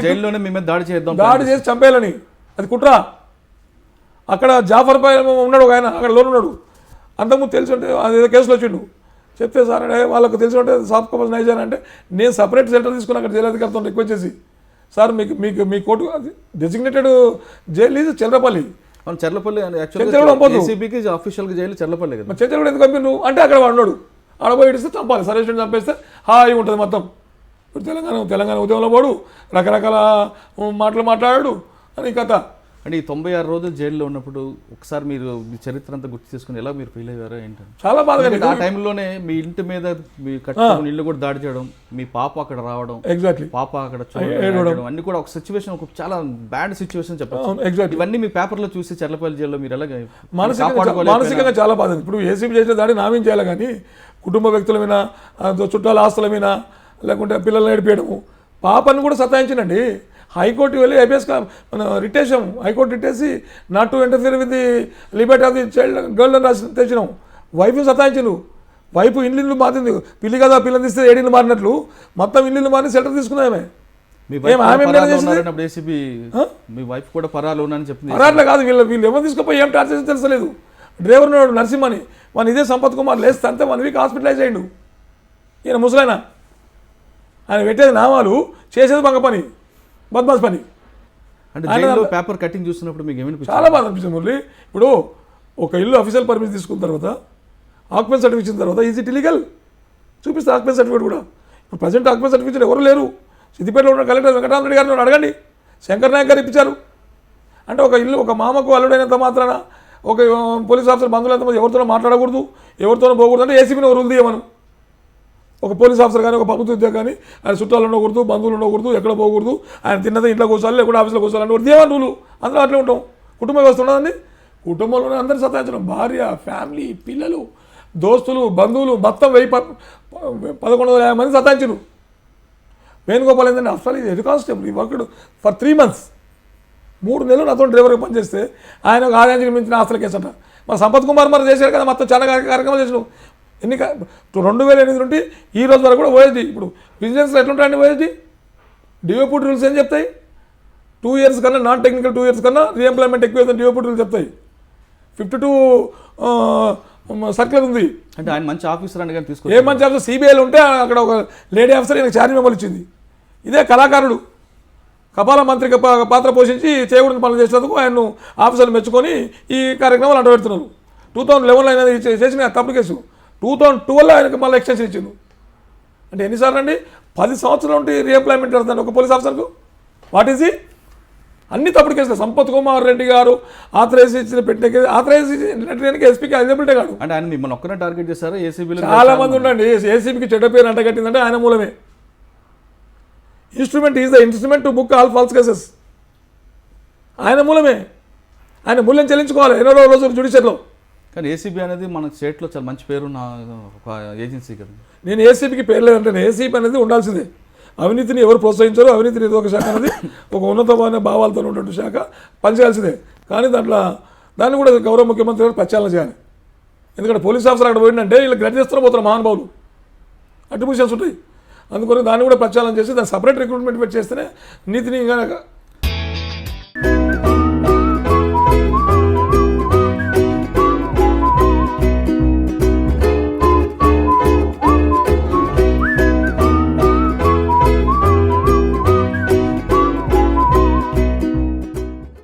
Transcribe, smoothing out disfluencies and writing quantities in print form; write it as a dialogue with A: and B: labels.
A: జైల్లోనే మీ మీద
B: దాడి చేసి చంపేయాలని, అది కుట్ర. అక్కడ జాఫర్ పై ఉన్నాడు ఆయన, అక్కడ లోన్ ఉన్నాడు. అంతకుముందు తెలిసి ఉంటే అదేదో కేసులో వచ్చిండు. చెప్తే సార్ అంటే వాళ్ళకు తెలిసి ఉంటే సాఫ్ట్ కాపీస్ నైజాన్ అంటే నేను సపరేట్ సెంటర్ తీసుకుని అక్కడ జైలు అధికారితో రిక్వెస్ట్ చేసి, సార్ మీకు మీ కోర్టు డెసిగ్నేటెడ్ జైలు ఇది చెర్లపల్లి.
A: చెర్లపల్లి
B: ఏసీబీకి
A: ఆఫీషియల్గా జైలు చెర్లపల్లి కదా.
B: చెర్లపల్లి ఎందుకు పంపి నువ్వు అంటే అక్కడ ఉన్నాడు, ఆడపోయి ఇడిస్తే చంపాలి, సర్వేషన్ చంపేస్తే హాయి ఉంటుంది మొత్తం. ఇప్పుడు తెలంగాణ ఉద్యమంలో పోడు, రకరకాల మాటలు మాట్లాడాడు అని కథ.
A: అంటే ఈ 96 రోజులు జైల్లో ఉన్నప్పుడు ఒకసారి మీరు మీ చరిత్ర అంతా గుర్తు చేసుకుని ఎలా మీరు ఫీల్ అయ్యారో ఏంటంటే?
B: చాలా బాధగా.
A: ఆ టైంలోనే మీ ఇంటి మీద మీ కట్టుకుని ఇల్లు కూడా దాడి చేయడం, మీ పాప అక్కడ రావడం,
B: ఎగ్జాక్ట్లీ
A: పాప అక్కడ చూడడం, అన్ని కూడా ఒక సిచ్యువేషన్, ఒక చాలా బ్యాడ్ సిచ్యువేషన్ చెప్పచ్చు. ఇవన్నీ మీ పేపర్లో చూసి చెర్లపల్లి జైల్లో మీరు ఎలాగ
B: మానసికంగా చాలా బాధ. ఇప్పుడు ఏసీబీ చేసిన దాడి నా మీద చేయాలి కానీ కుటుంబ వ్యక్తుల మీద, చుట్టాల ఆస్తుల మీద, లేకుంటే పిల్లల్ని నడిపేయడము, పాపను కూడా సతాయించినండి. హైకోర్టు వెళ్ళి ఐపీఎస్ రిటేషన్, హైకోర్టు రిట్టేసి not to interfere with the liberty of the child girl అని రాసి తెచ్చినాం. వైఫ్ సతాయించను, వైఫ్ ఇల్లు మారింది, పిల్లి కదా పిల్లలు తీస్తే ఏడిల్లు మారినట్లు మొత్తం ఇల్లు మారి సెంటర్ తీసుకున్నామే. పరారులే కాదు, వీళ్ళు ఎవరు తీసుకుపోయి ఏం టార్చర్ చేసి తెలుసలేదు. డ్రైవర్ ఉన్నాడు నరసింహని, మన ఇదే సంపత్ కుమార్ లేస్తే అంతే 1 వీక్ హాస్పిటలైజ్ అయ్యిండు. ఈయన ముసలైన, ఆయన పెట్టేది నామాలు, చేసేది బంగ పని, బద్మాస్ పని.
A: అంటే పేపర్ కటింగ్ చూసినప్పుడు మీకు ఏమైనా
B: చాలా బాధ అనిపిస్తుంది మురళి. ఇప్పుడు ఒక ఇల్లు అఫీషియల్ పర్మిషన్ తీసుకున్న తర్వాత, ఆక్యుపెన్సీ సర్టిఫికేట్ ఇచ్చిన తర్వాత ఈజ్ ఇట్ ఇలీగల్ చూపిస్తే ఆక్యుపెన్సీ సర్టిఫికేట్ కూడా. ఇప్పుడు ప్రజెంట్ ఆక్యుపెన్సీ సర్టిఫికేట్ ఎవరు లేరు. సిద్దిపేటలో ఉన్న కలెక్టర్ వెంకటరామరెడ్డి గారిని అడగండి, శంకర్ నాయక్ గారు ఇప్పించారు. అంటే ఒక ఇల్లు ఒక మామకు అల్లుడైనంత మాత్రాన ఒక పోలీస్ ఆఫీసర్ బంధువులంత ఎవరితోనో మాట్లాడకూడదు, ఎవరితోనో పోకూడదు అంటే ఏసీబీని రూల్ తీయమను. ఒక పోలీస్ ఆఫీసర్ కానీ, ఒక ప్రభుత్వ ఉద్యోగం కానీ, ఆయన చుట్టాలు ఉండకూడదు, బంధువులు ఉండకూడదు, ఎక్కడ పోకూడదు, ఆయన తిన్నది ఇంట్లో కూర్చోాలి, లేకుండా ఆఫీస్లో కూర్చోాలని ఒకటి దేవని రూలు. అందరూ అట్లే ఉంటాం. కుటుంబ వ్యవస్థ ఉండదండి. కుటుంబంలోనే అందరూ సతాయించడం, భార్య, ఫ్యామిలీ, పిల్లలు, దోస్తులు, బంధువులు మొత్తం 1150 మంది సతాయించరు. వేణుగోపాల్ ఏంటంటే అసలు ఇది హెడ్ కానిస్టేబుల్, ఈ వర్క్డ్ ఫర్ 3 months 3 నెలలు నాతో డ్రైవర్గా పనిచేస్తే ఆయన ఒక ఆదాయానికి మించిన ఆస్తుల కేసట. మన సంపత్ కుమార్ మరి చేశారు కదా, మొత్తం చాలా కార్యక్రమాలు చేసినాం. 2008 నుండి ఈ రోజు వరకు కూడా ఓఎస్డీ. ఇప్పుడు బిజినెస్లో ఎట్లుంటాయండి ఓఎస్డీ? డిఓపూట్ రూల్స్ ఏం చెప్తాయి? 2 years కన్నా, నాన్ టెక్నికల్ 2 years కన్నా రీఎంప్లాయ్మెంట్ ఎక్కువ అవుతుంది డిఓపూట్ రూల్స్ చెప్తాయి. 52 సర్క్యులర్ ఉంది.
A: అంటే ఆయన మంచి ఆఫీసర్ అని కానీ తీసుకో,
B: ఏ మంచి ఆఫీసర్ సిబిఐలో ఉంటే అక్కడ ఒక లేడీ ఆఫీసర్ ఈయనకు ఛార్జ్ మెమోలు ఇచ్చింది. ఇదే కళాకారుడు కపాల మంత్రిగా పాత్ర పోషించి చేయకూడని పనులు చేసినందుకు ఆయన్ను ఆఫీసర్లు మెచ్చుకొని ఈ కార్యక్రమాలు అంటబెడుతున్నారు. 2011లో ఆయన చేసిన తప్పుడు కేసు 2012లో ఆయనకు మళ్ళీ ఎక్స్టెన్షన్ ఇచ్చింది. అంటే ఎన్నిసార్లు అండి? 10 సంవత్సరాల నుండి రీఎంప్లాయ్మెంట్ జరుగుతుంది ఒక పోలీస్ ఆఫీసర్కు. వాట్ ఈజ్ అన్ని తప్పుడు కేసులు. సంపత్ కుమార్ రెడ్డి గారు ఆథరైజ్ ఇచ్చిన పెట్టిన కేసు, ఆథరైజ్ ఇచ్చినట్టు ఎస్పీకి ఎలిజిబిలిటీ కాదు.
A: అంటే ఆయన మిమ్మల్ని ఒక్కనే టార్గెట్ చేశారు? ఏసీబీలో
B: చాలా మంది ఉండండి. ఏసీబీకి చెడ్డ పేరు అంటగట్టిందంటే ఆయన మూలమే. Instrument is the instrument to book all false cases. ఆయన మూలమే. ఆయన మూల్యం చెల్లించుకోవాలి 20 రోజులు జ్యుడిషియర్లో.
A: కానీ ఏసీబీ అనేది మన స్టేట్లో చాలా మంచి పేరున్న ఒక ఏజెన్సీ కదా.
B: నేను ఏసీబీకి పేరు లేదంటే ఏసీబీ అనేది ఉండాల్సిందే. అవినీతిని ఎవరు ప్రోత్సహించారో, అవినీతి నిరోధక శాఖ అనేది ఒక ఉన్నతమైన భావాలతో ఉన్నటువంటి శాఖ పనిచేయాల్సిందే. కానీ దాన్ని కూడా గౌరవ ముఖ్యమంత్రి గారు ప్రచారం చేయాలి. ఎందుకంటే పోలీస్ ఆఫీసర్ అక్కడ పోయిందంటే వీళ్ళు గ్రడ్ చేస్తూ పోతారు మహానుభావులు, అట్రిబ్యూషన్స్ ఉంటాయి. అందుకని దాన్ని కూడా ప్రచారం చేసి దాన్ని సపరేట్ రిక్రూట్మెంట్ పెట్టి చేస్తేనే నీతిని